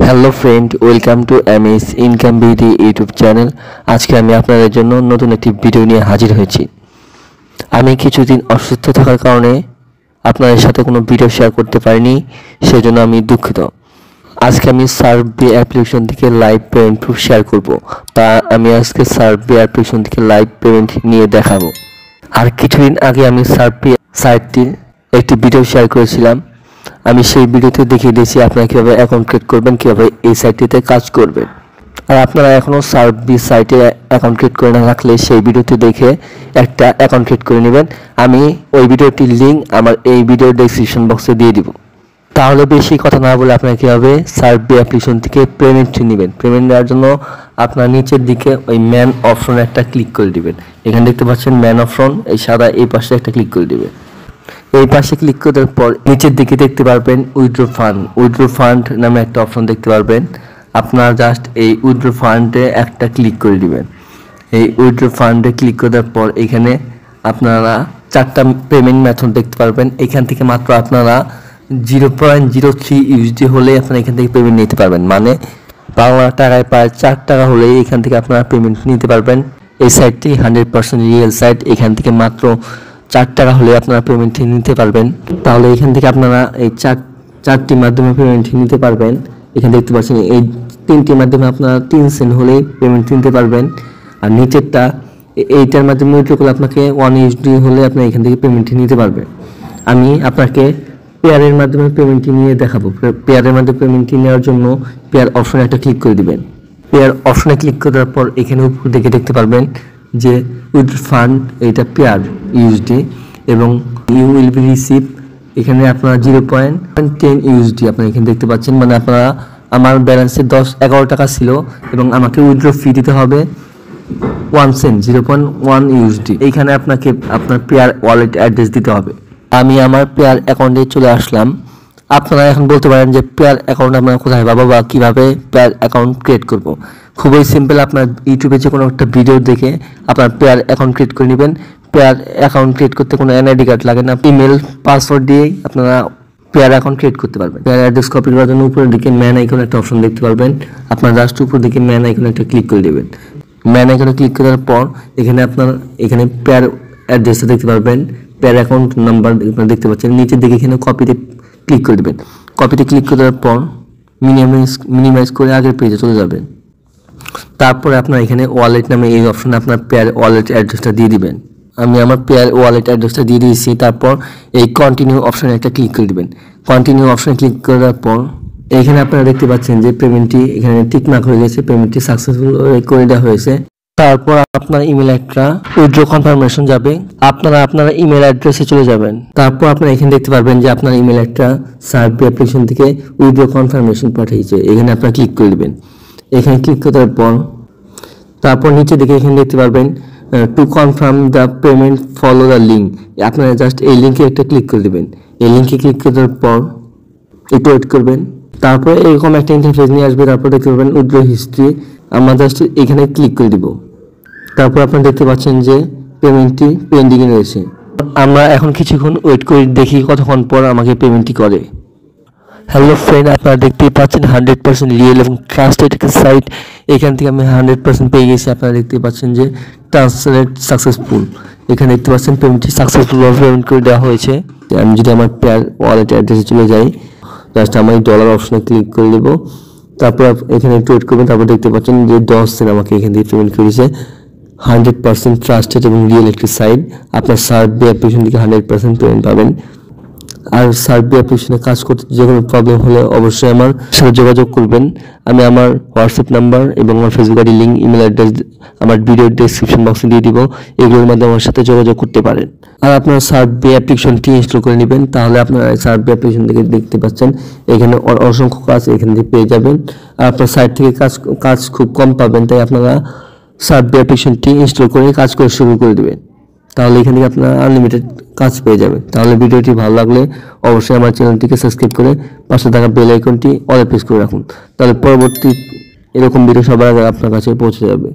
Hello friend, welcome to MS income BD YouTube channel. আজকে আমি আপনাদের জন্য নতুন একটি ভিডিও নিয়ে হাজির হয়েছি। আমি কিছুদিন অসুস্থ থাকার কারণে আপনাদের সাথে কোনো ভিডিও শেয়ার করতে পারিনি, সেজন্য আমি দুঃখিত। আজকে আমি সার্ভে অ্যাপ্লিকেশন থেকে লাইভ পেমেন্ট প্রুফ শেয়ার করব। তা আমি আজকে সার্ভে অ্যাপ্লিকেশন থেকে লাইভ পেমেন্ট নিয়ে দেখাবো। আর কিছুদিন আগে আমি সার্ভে সাইটটির একটি ভিডিও শেয়ার করেছিলাম। আমি সেই ভিডিওতে দেখিয়ে দিয়েছি আপনারা কীভাবে অ্যাকাউন্ট ক্রিয়েট করবেন, কীভাবে এই সাইটটিতে কাজ করবেন। আর আপনারা এখনও সার্ভিস সাইটে অ্যাকাউন্ট ক্রিয়েট করে না থাকলে সেই ভিডিওটি দেখে একটা অ্যাকাউন্ট ক্রিয়েট করে নেবেন। আমি ওই ভিডিওটির লিঙ্ক আমার এই ভিডিওর ডেসক্রিপশন বক্সে দিয়ে দিব। তাহলে বেশি কথা না বলে আপনারা কীভাবে সার্ভে অ্যাপ্লিকেশন থেকে পেমেন্ট নেবেন। পেমেন্ট নেওয়ার জন্য আপনার নিচের দিকে ওই ম্যান অপশনে একটা ক্লিক করে দিবেন। এখানে দেখতে পাচ্ছেন ম্যান অপশন, এই সাদা এই পাশে একটা ক্লিক করে দিবেন। এই পাশে ক্লিক করার পর নিচের দিকে দেখতে পারবেন উইথড্র ফান্ড নামে একটা অপশন দেখতে পারবেন। আপনারা জাস্ট এই উইথড্র ফান্ডে একটা ক্লিক করে দিবেন। এই উইথড্র ফান্ডে ক্লিক করার পর এখানে আপনারা 4টা পেমেন্ট মেথড দেখতে পারবেন। এখান থেকে মাত্র আপনারা 0.03 ইউএসডি হলে আপনারা এখান থেকে পেমেন্ট নিতে পারবেন। মানে বাংলা টাকায় প্রায় 4 টাকা হলেই এখান থেকে আপনারা পেমেন্ট নিতে পারবেন। এই সাইটটি 100% রিয়েল সাইট। এখান থেকে মাত্র 4 টাকা হলে আপনারা পেমেন্ট নিতে পারবেন। তাহলে এখান থেকে আপনারা এই চারটির মাধ্যমে পেমেন্ট নিতে পারবেন। এখানে দেখতে পাচ্ছেন এই 3টির মাধ্যমে আপনারা 3 সেন্ট হলেই পেমেন্ট নিতে পারবেন। আর নিচেরটা এইটার মাধ্যমে উইথড্র করলে আপনাকে 1 ইউএসডি হলে আপনি এখান থেকে পেমেন্ট নিতে পারবেন। আমি আপনাকে পেয়ারের মাধ্যমে পেমেন্ট নিয়ে দেখাবো। পেয়ারের মাধ্যমে পেমেন্ট নেওয়ার জন্য পেয়ার অপশনে একটা ক্লিক করে দিবেন। পেয়ার অপশনে ক্লিক করার পর এখানে উপর দিকে দেখতে পারবেন যে উইথড্র ফান্ড এটা পেয়ার ইউএসডি এবং ইউ উইল বি রিসিভ এখানে আপনারা 0.10 ইউএসডি আপনারা এখানে দেখতে পাচ্ছেন। মানে আপনারা আমার ব্যালেন্সে 11 টাকা ছিল এবং আমাকে উইথড্র ফি দিতে হবে 1 সেন্ট 0.1 ইউএসডি। এইখানে আপনাকে আপনার পেয়ার ওয়ালেট অ্যাড্রেস দিতে হবে। আমি আমার পেয়ার অ্যাকাউন্টে চলে আসলাম। আপনারা এখন বলতে পারেন যে পেয়ার অ্যাকাউন্ট আপনারা কোথায় পাবো বা কীভাবে পেয়ার অ্যাকাউন্ট ক্রিয়েট করব। খুবই সিম্পল। আপনার ইউটিউবে যে কোনো একটা ভিডিও দেখে আপনার পেয়ার অ্যাকাউন্ট ক্রিয়েট করে নেবেন। পেয়ার অ্যাকাউন্ট ক্রিয়েট করতে কোনো এনআইডি কার্ড লাগে না, ইমেল পাসওয়ার্ড দিয়েই আপনারা পেয়ার অ্যাকাউন্ট ক্রিয়েট করতে পারবেন। পেয়ার অ্যাড্রেস কপি করার জন্য উপরের দিকে ম্যান আইকন একটা অপশন দেখতে পারবেন। আপনার জাস্ট উপর দিকে ম্যান আইকনে একটা ক্লিক করে দেবেন। ম্যান আইকনে ক্লিক করার পর এখানে পেয়ার অ্যাড্রেসটা দেখতে পারবেন। পেয়ার অ্যাকাউন্ট নাম্বার দেখতে পাচ্ছেন। নিচের দিকে এখানে কপিতে ক্লিক করে দেবেন। কপিতে ক্লিক করার পর মিনিমাইজ করে আগের পেজে চলে যাবেন। তারপরে আপনার এখানে ওয়ালেট নামে এই অপশনে আপনার পেয়ার ওয়ালেট অ্যাড্রেসটা দিয়ে দিবেন। আমি আমার পেয়ার ওয়ালেট অ্যাড্রেসটা দিয়ে দিয়েছি। তারপর এই কন্টিনিউ অপশনে একটা ক্লিক করে দেবেন। কন্টিনিউ অপশনে ক্লিক করার পর এখানে আপনারা দেখতে পাচ্ছেন যে পেমেন্টটি এখানে টিকমার্ক হয়ে গেছে, পেমেন্টটি সাকসেসফুল করে দেওয়া হয়েছে। তারপর আপনার ইমেল একটা উইথড্র কনফার্মেশন যাবে। আপনারা আপনার ইমেল অ্যাড্রেসে চলে যাবেন। তারপর আপনারা এখানে দেখতে পারবেন যে আপনার ইমেল একটা সার্ভে অ্যাপ্লিকেশন থেকে উইথড্র কনফার্মেশন পাঠিয়েছে। এখানে আপনারা ক্লিক করে দেবেন। এখানে ক্লিক করার পর তারপর নিচে দিকে এখানে দেখতে পারবেন to confirm the payment follow the link. আপনারা জাস্ট এই লিঙ্কে একটা ক্লিক করে দেবেন। এই লিঙ্কে ক্লিক করার পর একটু ওয়েট করবেন। তারপরে এরকম একটা ইন্টারফেস নিয়ে আসবে। তারপর দেখতে পাবেন উইথড্র হিস্ট্রি। আমরা জাস্ট এখানে ক্লিক করে দিব। তারপর আপনারা দেখতে পাচ্ছেন যে পেমেন্টটি পেন্ডিংয়ে রয়েছে। আমরা এখন কিছুক্ষণ ওয়েট করে দেখি কতক্ষণ পর আমাকে পেমেন্টটি করে। হ্যালো ফ্রেন্ড, আপনারা দেখতেই পাচ্ছেন 100% রিয়েল এবং ট্রাস্টেড একটা সাইট। এখান থেকে আমি 100% পেয়ে গেছি। আপনারা দেখতে পাচ্ছেন যে ট্রান্সলেট সাকসেসফুল। এখানে দেখতে পাচ্ছেন পেমেন্টটি সাকসেসফুলভাবে পেমেন্ট করে দেওয়া হয়েছে। আমি যদি আমার পেয়ার ওয়ালেট অ্যাড্রেসে চলে যাই, জাস্ট আমি ডলার অপশনে ক্লিক করে দেবো। তারপর এখানে একটু ওয়েট করবেন। তারপর দেখতে পাচ্ছেন যে 10 সেন্ট আমাকে এখান থেকে পেমেন্ট করেছে। 100% ট্রাস্টেড এবং রিয়েল একটি সাইট। আপনার সার্ভে অ্যাপ্লিকেশন থেকে 100% পেমেন্ট পাবেন। আর সার্ভে অ্যাপ্লিকেশনে কাজ করতে যে কোনো প্রবলেম হলে অবশ্যই আমার সাথে যোগাযোগ করবেন। আমি আমার হোয়াটসঅ্যাপ নাম্বার এবং আমার Facebook ID link, email address আমার ভিডিওর ডেসক্রিপশন বক্সে দিয়ে দিব। এগুলোর মাধ্যমে আমার সাথে যোগাযোগ করতে পারেন। আর আপনার সার্ভে অ্যাপ্লিকেশনটি ইনস্টল করে নেবেন। তাহলে আপনারা সার্ভে অ্যাপ্লিকেশন থেকে দেখতে পাচ্ছেন এখানে অসংখ্য কাজ এখান থেকে পেয়ে যাবেন। আর আপনার সাইট থেকে কাজ খুব কম পাবেন। তাই আপনারা সার্ভে অ্যাপ্লিকেশনটি ইনস্টল করে কাজ করে শুরু করে দেবেন। তাহলে এখান থেকে আপনারা আনলিমিটেড কাজ পেয়ে যাবেন। তাহলে ভিডিওটি ভালো লাগলে অবশ্যই আমার চ্যানেলটিকে সাবস্ক্রাইব করে পাশে থাকা বেল আইকনটি অলে প্রেস করে রাখুন। তাহলে পরবর্তী এরকম ভিডিও সবার আগে আপনার কাছে পৌঁছে যাবে।